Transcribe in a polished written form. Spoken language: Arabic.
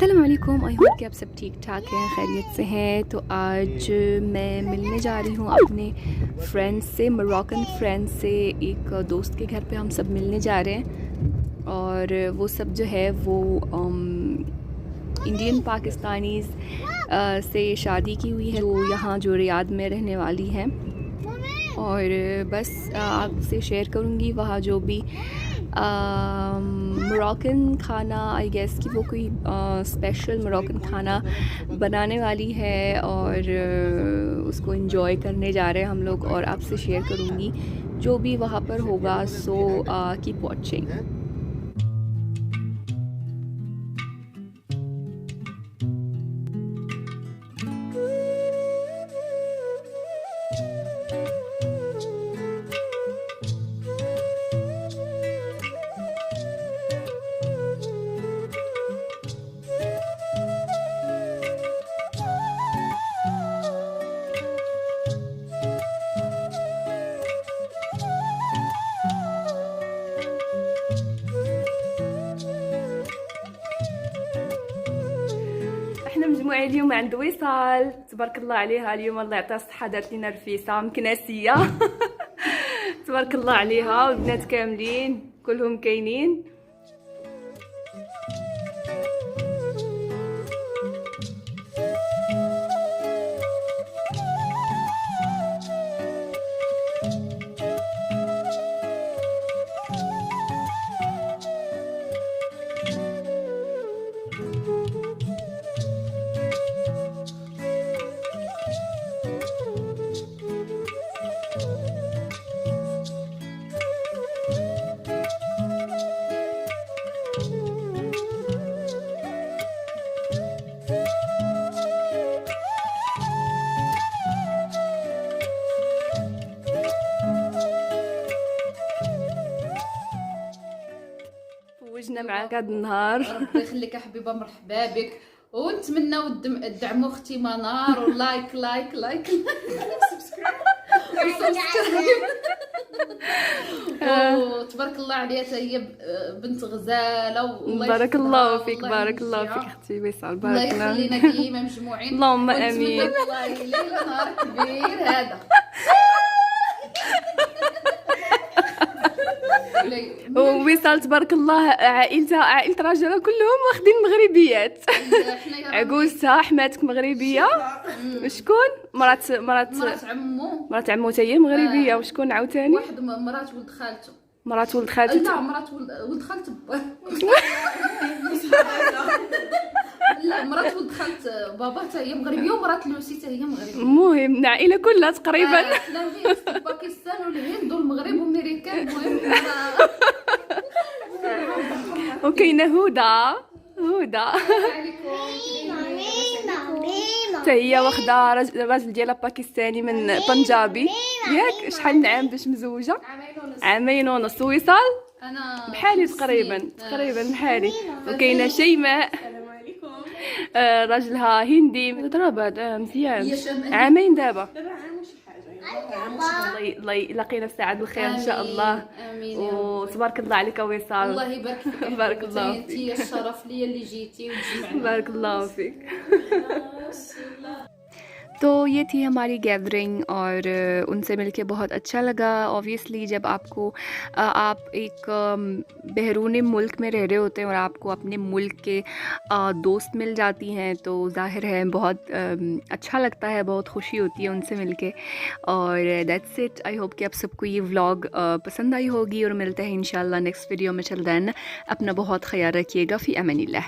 अस्सलाम वालेकुम। I hope कि आप सब ठीक ठाक हैं, खैरियत से हैं। तो आज मैं मिलने जा रही हूँ अपने फ्रेंड्स से, मोरक्कन फ्रेंड्स से। एक दोस्त के घर पे हम सब मिलने जा रहे हैं और वो सब जो है वो इंडियन पाकिस्तानीज़ से शादी की हुई है, जो यहाँ जो रियाद में रहने वाली हैं। और बस आपसे शेयर करूँगी वहाँ जो भी मोरक्कन खाना, आई गेस कि वो कोई स्पेशल मोरक्कन खाना बनाने वाली है और उसको एंजॉय करने जा रहे हैं हम लोग। और आपसे शेयर करूँगी जो भी वहाँ पर होगा। So keep watching. احنا مجموعين اليوم عند وصال، تبارك الله عليها. اليوم الله يعطيها الصحة دارت لنا رفيسة مكناسية. تبارك الله عليها، والبنات كاملين كلهم كاينين. وجنا معاك هذا النهار. ربي يخليك يا حبيبه، مرحبا بك، ونتمناو تدعموا اختي منار، ولايك لايك لايك تبارك الله عليها، هي بنت غزاله. بارك الله فيك، بارك الله فيك اختي وصال، بارك الله الله. يخلينا ديما مجموعين، اللهم امين. والله ليله نهار كبير هذا. ووصال تبارك الله عائلة راجلها كلهم واخدين مغربيات. عقوزتها حماتك مغربيه. شكون مرات عمو، مرات عمو حتى هي مغربيه. وشكون عاوتاني؟ واحد مرات ولد خالته. مرات ولد خالته. لا مرات ولد خالته. لا مرات ولد خالت بابا حتى هي مغربيه، ومرات لوسي حتى هي مغربيه. المهم العائله كلها تقريبا. حنا في باكستان والهند والمغرب وامريكا. المهم وكاينه هدى حتى هي واخده راجل ديالها باكستاني من بنجابي. ياك شحال من عام باش مزوجه؟ عامين ونص. وصال انا بحالي تقريبا بحالي. وكاينه شيماء راجلها هندي. ضربة مزيان، عامين دابا. الله يلاقينا في ساعة الخير ان شاء الله. امين. وتبارك الله عليك وصال. الله يبارك فيك. بارك الله فيك. انتي الشرف ليا اللي جيتي وتجمعنا. بارك الله فيك. तो ये थी हमारी गैदरिंग और उनसे मिलके बहुत अच्छा लगा। ऑब्वियसली जब आपको आप एक बहरूनी मुल्क में रह रहे होते हैं और आपको अपने मुल्क के दोस्त मिल जाती हैं तो ज़ाहिर है बहुत अच्छा लगता है, बहुत खुशी होती है उनसे मिलके। और दैट्स इट। आई होप कि आप सबको ये व्लॉग पसंद आई होगी और मिलते हैं इंशाल्लाह नेक्स्ट वीडियो में। चल देन अपना बहुत ख्याल रखिएगा। फ़ी अमानिल्लाह।